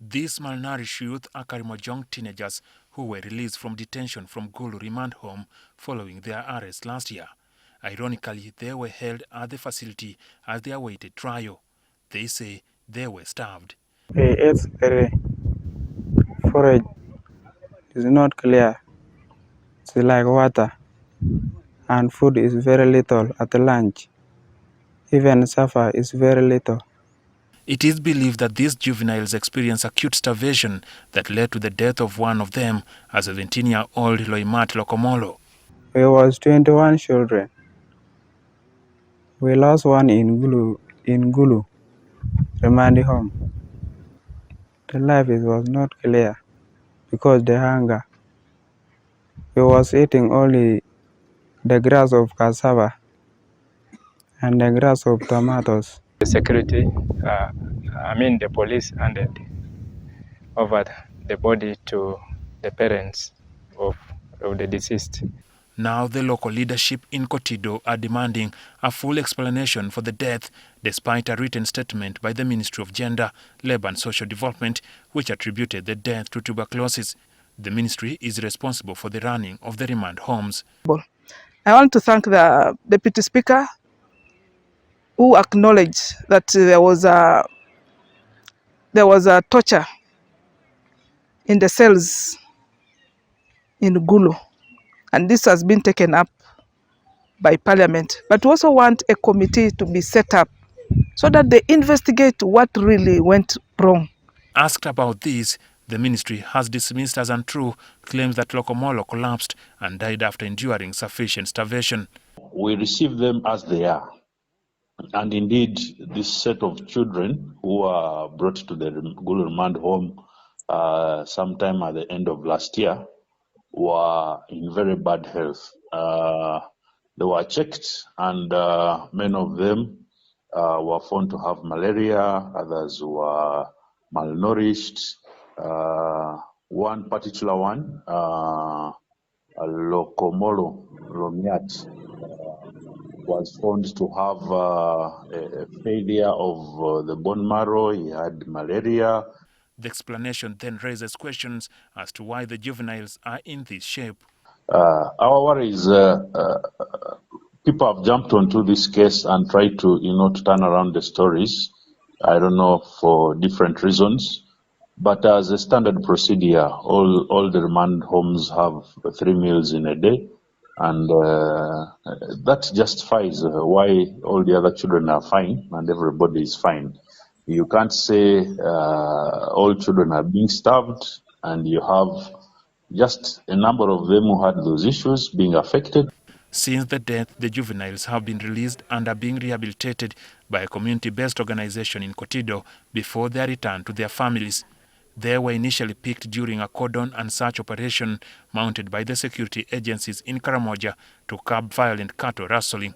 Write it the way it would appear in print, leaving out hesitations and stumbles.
These malnourished youth are Karamoja teenagers who were released from detention from Gulu remand home following their arrest last year. Ironically, they were held at the facility as they awaited trial. They say they were starved. It's very forage is not clear. It's like water, and food is very little at lunch. Even supper is very little. It is believed that these juveniles experienced acute starvation that led to the death of one of them, a 17-year-old Loimat Lokomolo. We was 21 children. We lost one in Gulu, remand home. The life was not clear because the hunger. We was eating only the grass of cassava and the grass of tomatoes. The security, the police handed over the body to the parents of the deceased. Now the local leadership in Kotido are demanding a full explanation for the death, despite a written statement by the Ministry of Gender, Labour and Social Development, which attributed the death to tuberculosis. The ministry is responsible for the running of the remand homes. I want to thank the Deputy Speaker who acknowledged that there was a torture in the cells in Gulu, and this has been taken up by Parliament. But we also want a committee to be set up so that they investigate what really went wrong. Asked about this, the ministry has dismissed as untrue claims that Lokomolo collapsed and died after enduring sufficient starvation. We receive them as they are. And indeed, this set of children who were brought to the Gulu remand home sometime at the end of last year were in very bad health. They were checked, and many of them were found to have malaria, others were malnourished. One particular one, Lokomolo, Loimat, was found to have a failure of the bone marrow. He had malaria. The explanation then raises questions as to why the juveniles are in this shape. Our worry is people have jumped onto this case and tried to turn around the stories. I don't know, for different reasons. But as a standard procedure, all the remand homes have 3 meals in a day. And that justifies why all the other children are fine and everybody is fine. You can't say all children are being starved and you have just a number of them who had those issues being affected. Since the death, the juveniles have been released and are being rehabilitated by a community-based organization in Kotido before their return to their families. They were initially picked during a cordon and search operation mounted by the security agencies in Karamoja to curb violent cattle rustling.